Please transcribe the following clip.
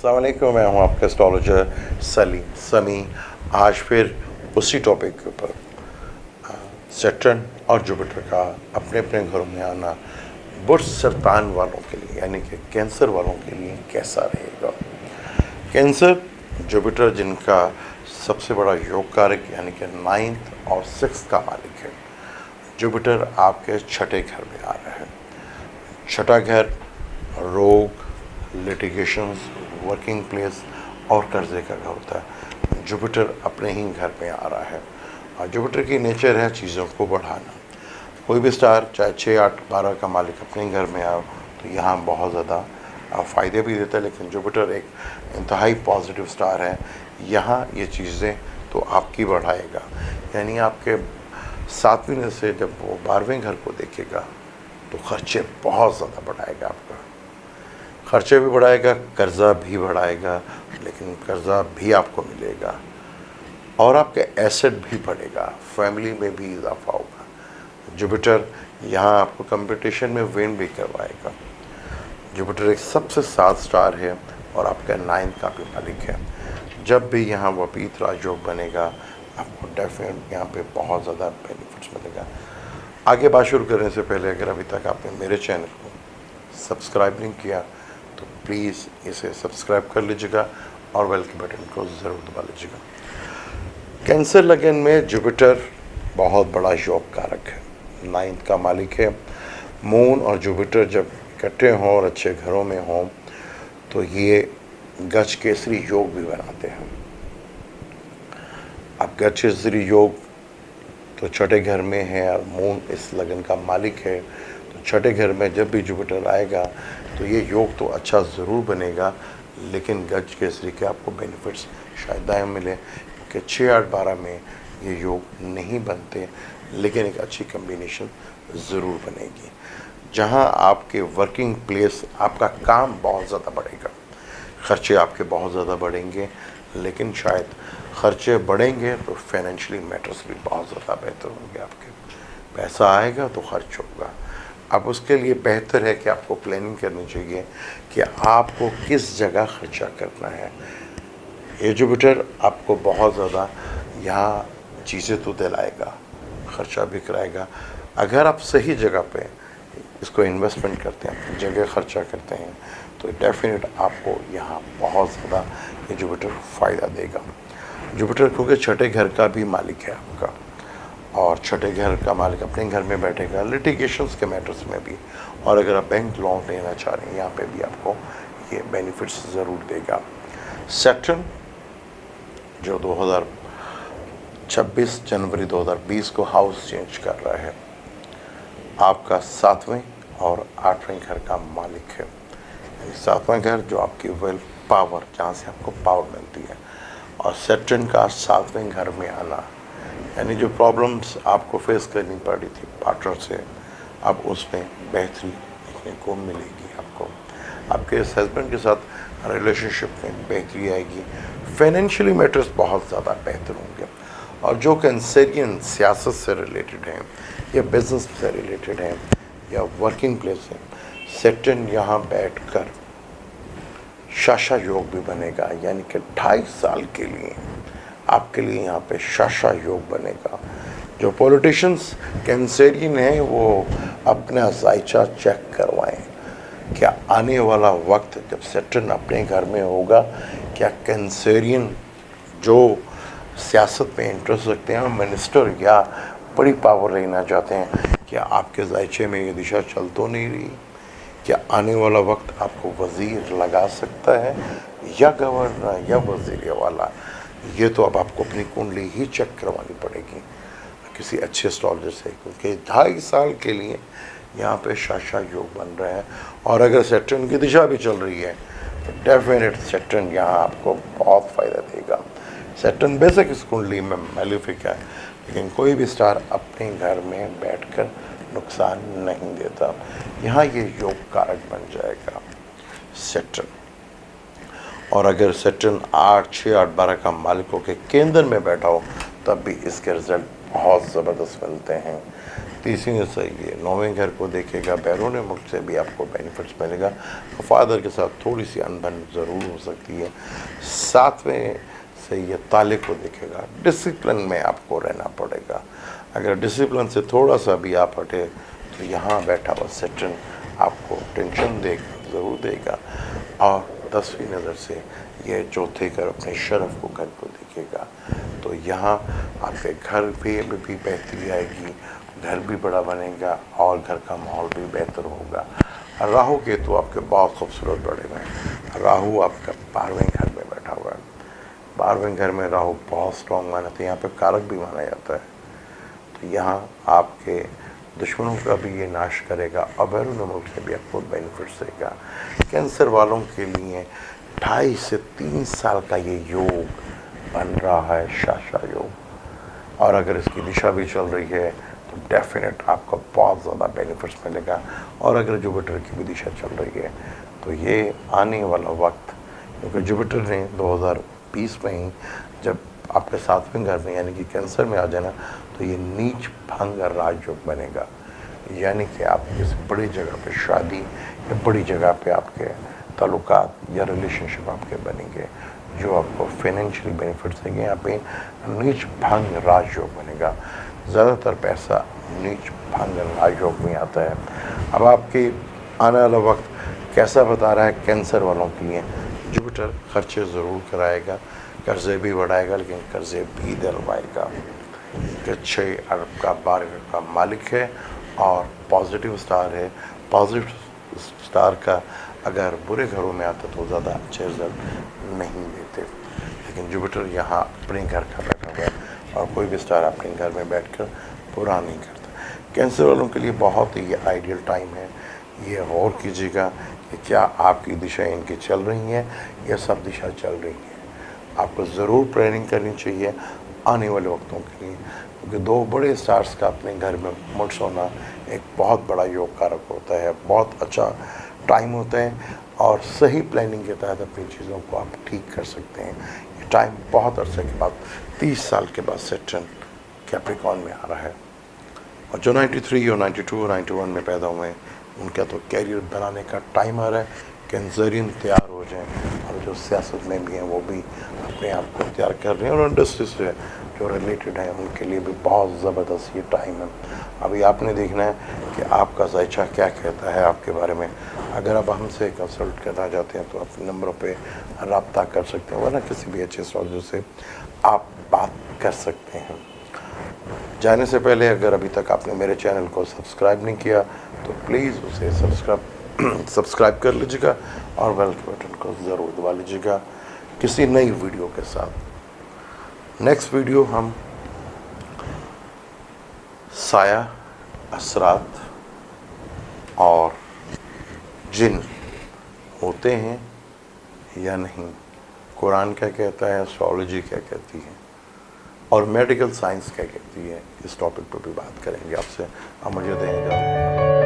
अस्सलाम वालेकुम, मैं हूँ आपका एस्ट्रोलॉजर समी। आज फिर उसी टॉपिक के ऊपर सैटर्न और जुपिटर का अपने अपने घरों में आना बुर्ज सरतान वालों के लिए यानी कि कैंसर वालों के लिए कैसा रहेगा। कैंसर जुपिटर जिनका सबसे बड़ा योग कारक यानी कि 9th और 6th का मालिक है। जुपिटर आपके छठे घर में आ रहा है। छठा घर रोग, लिटिगेशंस, वर्किंग प्लेस और कर्जे का घर होता है। जुपिटर अपने ही घर में आ रहा है और जुपिटर की नेचर है चीज़ों को बढ़ाना। कोई भी स्टार चाहे 6, 8, 12 का मालिक अपने घर में आओ तो यहाँ बहुत ज़्यादा फ़ायदे भी देता है, लेकिन जुपिटर एक इंतहाई पॉजिटिव स्टार है। यहाँ ये चीज़ें तो आपकी बढ़ाएगा, यानी आपके 7वीं से जब वो 12वें घर को देखेगा तो खर्चे बहुत ज़्यादा बढ़ाएगा। आपका खर्चे भी बढ़ाएगा, कर्ज़ा भी बढ़ाएगा, लेकिन कर्ज़ा भी आपको मिलेगा और आपके एसेट भी बढ़ेगा, फैमिली में भी इजाफा होगा। जुपिटर यहाँ आपको कंपटीशन में विन भी करवाएगा। जुपिटर एक सबसे साथ स्टार है और आपका 9th का भी मालिक है। जब भी यहाँ वपीत राजयोग बनेगा आपको डेफिनेट यहाँ पे बहुत ज़्यादा बेनिफिट्स मिलेगा। आगे बात शुरू करने से पहले अगर अभी तक आपने मेरे चैनल को सब्सक्राइब नहीं किया तो प्लीज़ इसे सब्सक्राइब कर लीजिएगा और बेल के बटन को ज़रूर दबा लीजिएगा। कैंसर लगन में जुपिटर बहुत बड़ा योग कारक है, 9th का मालिक है। मून और जुपिटर जब इकट्ठे हों और अच्छे घरों में हों तो ये गज केसरी योग भी बनाते हैं। अब गज केसरी योग तो छठे घर में है और मून इस लगन का मालिक है, तो छठे घर में जब भी जुपिटर आएगा तो ये योग तो अच्छा ज़रूर बनेगा, लेकिन गज केसरी के आपको बेनिफिट्स शायद दाएँ मिले क्योंकि 6, 8, 12 में ये योग नहीं बनते, लेकिन एक अच्छी कम्बिनेशन ज़रूर बनेगी। जहाँ आपके वर्किंग प्लेस आपका काम बहुत ज़्यादा बढ़ेगा, खर्चे आपके बहुत ज़्यादा बढ़ेंगे, लेकिन शायद खर्चे बढ़ेंगे तो फाइनेंशियली मैटर्स भी बहुत ज़्यादा बेहतर होंगे। आपके पैसा आएगा तो खर्च होगा। अब उसके लिए बेहतर है कि आपको प्लानिंग करनी चाहिए कि आपको किस जगह खर्चा करना है। ये जुपिटर आपको बहुत ज़्यादा यहाँ चीज़ें तो दिलाएगा, खर्चा भी कराएगा। अगर आप सही जगह पे इसको इन्वेस्टमेंट करते हैं, जगह खर्चा करते हैं, तो डेफिनेट आपको यहाँ बहुत ज़्यादा ये जुपिटर फ़ायदा देगा। जुपिटर क्योंकि छठे घर का भी मालिक है आपका और छठे घर का मालिक अपने घर में बैठेगा लिटिगेशंस के मैटर्स में भी, और अगर आप बैंक लोन लेना चाह रहे हैं यहाँ पे भी आपको ये बेनिफिट्स ज़रूर देगा। सैटर्न जो 2026 जनवरी 2020 को हाउस चेंज कर रहा है, आपका 7वें और 8वें घर का मालिक है। 7वां घर जो आपकी वेल्थ पावर, जहाँ से आपको पावर मिलती है, और सैटर्न का 7वें घर में आना यानी जो प्रॉब्लम्स आपको फेस करनी पड़ी थी पार्टनर से, अब उसमें बेहतरी देखने को मिलेगी। आपको आपके हस्बैंड के साथ रिलेशनशिप में बेहतरी आएगी। फाइनेंशियली मैटर्स बहुत ज़्यादा बेहतर होंगे। और जो कैंसरियन सियासत से रिलेटेड हैं या बिज़नेस से रिलेटेड हैं या वर्किंग प्लेस है, सैटर्न यहाँ बैठकर शाशा योग भी बनेगा, यानी कि 2.5 साल के लिए आपके लिए यहाँ पे शाशा योग बनेगा। जो पॉलिटिशियंस कैंसरियन हैं वो अपना जायचा चेक करवाएं, क्या आने वाला वक्त जब सैटर्न अपने घर में होगा, क्या कैंसरियन जो सियासत में इंटरेस्ट रखते हैं, मिनिस्टर या बड़ी पावर लेना चाहते हैं, क्या आपके जायचे में ये दिशा चल तो नहीं रही? क्या आने वाला वक्त आपको वज़ीर लगा सकता है या गवर्नर या वज़ीर वाला? ये तो अब आपको अपनी कुंडली ही चेक करवानी पड़ेगी किसी अच्छे एस्ट्रोलॉजर से, क्योंकि 2.5 साल के लिए यहाँ पे शाशा योग बन रहा है। और अगर सैटर्न की दिशा भी चल रही है तो डेफिनेट सैटर्न यहाँ आपको बहुत फ़ायदा देगा। सैटर्न बेशक इस कुंडली में मैलिफिक है, लेकिन कोई भी स्टार अपने घर में बैठकर नुकसान नहीं देता। यहाँ ये योग कारक बन जाएगा सैटर्न। और अगर सैटर्न 8, 6, 8, 12 का मालिकों के केंद्र में बैठा हो तब भी इसके रिजल्ट बहुत ज़बरदस्त मिलते हैं। तीसरी सही है, 9वें घर को देखेगा, बैरून मुल्क से भी आपको बेनिफिट्स मिलेगा। फादर के साथ थोड़ी सी अनबन ज़रूर हो सकती है। 7वें से ये ताले को देखेगा, डिसिप्लिन में आपको रहना पड़ेगा। अगर डिसिप्लिन से थोड़ा सा भी आप हटे तो यहाँ बैठा हुआ सेटन आपको टेंशन देगा, ज़रूर देगा। और 10वीं नज़र से ये चौथे घर अपने शरफ को घर को देखेगा, तो यहाँ आपके घर भी बेहतरी आएगी, घर भी बड़ा बनेगा और घर का माहौल भी बेहतर होगा। राहु केतु आपके बहुत खूबसूरत बड़े हैं। राहु आपका 12वें घर में बैठा हुआ है। 12वें घर में राहु बहुत स्ट्रॉन्ग माना था, यहाँ पे कारक भी माना जाता है। तो यहाँ आपके दुश्मनों का भी ये नाश करेगा और बैरून मुल्क से भी आपको बेनिफिट्स देगा। कैंसर वालों के लिए 2.5 से 3 साल का ये योग बन रहा है, शाशा योग, और अगर इसकी दिशा भी चल रही है तो डेफिनेट आपको बहुत ज़्यादा बेनिफिट्स मिलेगा। और अगर जुपिटर की भी दिशा चल रही है तो ये आने वाला वक्त, क्योंकि जुपिटर ने 2020 में ही जब आपके 7वें घर में यानी कि कैंसर में आ जाना, तो ये नीच भंग राजयोग बनेगा। यानी कि आप किसी बड़ी जगह पे शादी या बड़ी जगह पे आपके ताल्लुकात या रिलेशनशिप आपके बनेंगे जो आपको फाइनेंशियली बेनिफिट्स देंगे। यहाँ पे नीच भंग राजयोग बनेगा। ज़्यादातर पैसा नीच भंग राजयोग में आता है। अब आपके आने वाला वक्त कैसा बता रहा है कैंसर वालों के लिए? जुपिटर खर्चे ज़रूर कराएगा, कर्ज़े भी बढ़ाएगा, लेकिन कर्ज़े भी दिलवाएगा। 6 अरब का 12 अरब का मालिक है और पॉजिटिव स्टार है। पॉजिटिव स्टार का अगर बुरे घरों में आता तो ज़्यादा अच्छे रिजल्ट नहीं देते, लेकिन जुपिटर यहाँ अपने घर का बैठा हुआ है और कोई भी स्टार अपने घर में बैठकर बुरा नहीं करता। कैंसर वालों के लिए बहुत ही आइडियल टाइम है। ये गौर कीजिएगा कि क्या आपकी दिशा इनकी चल रही हैं या सब दिशा चल रही है। आपको ज़रूर प्लानिंग करनी चाहिए आने वाले वक्तों के लिए, क्योंकि 2 बड़े स्टार्स का अपने घर में मुड़ होना एक बहुत बड़ा योग कारक होता है, बहुत अच्छा टाइम होता है और सही प्लानिंग के तहत अपनी चीज़ों को आप ठीक कर सकते हैं। ये टाइम बहुत अरसे के बाद 30 साल के बाद सैटर्न कैप्रिकॉर्न में आ रहा है, और जो 93 और 92 और 91 में पैदा हुए हैं उनका तो कैरियर बनाने का टाइम आ रहा है। कैंसरियन तैयार हो जाएं, और जो सियासत में भी हैं वो भी अपने आप को तैयार कर रहे हैं, और इंडस्ट्री से जो रिलेटेड हैं उनके लिए भी बहुत ज़बरदस्त ये टाइम है। अभी आपने देखना है कि आपका ज़ायचा क्या कहता है आपके बारे में। अगर आप हमसे कंसल्ट करना चाहते हैं तो आप नंबरों पे रब्ता कर सकते हैं, वरना किसी भी अच्छे एस्ट्रोलॉजर से आप बात कर सकते हैं। जाने से पहले अगर अभी तक आपने मेरे चैनल को सब्सक्राइब नहीं किया तो प्लीज़ उसे सब्सक्राइब कर लीजिएगा और बेल के बटन को ज़रूर दबा लीजिएगा किसी नई वीडियो के साथ। नेक्स्ट वीडियो हम साया, असरात और जिन होते हैं या नहीं, कुरान क्या कहता है, एस्ट्रोलॉजी क्या कहती है और मेडिकल साइंस क्या कहती है, इस टॉपिक पर भी बात करेंगे आपसे। अब मुझे दें इजाज़त।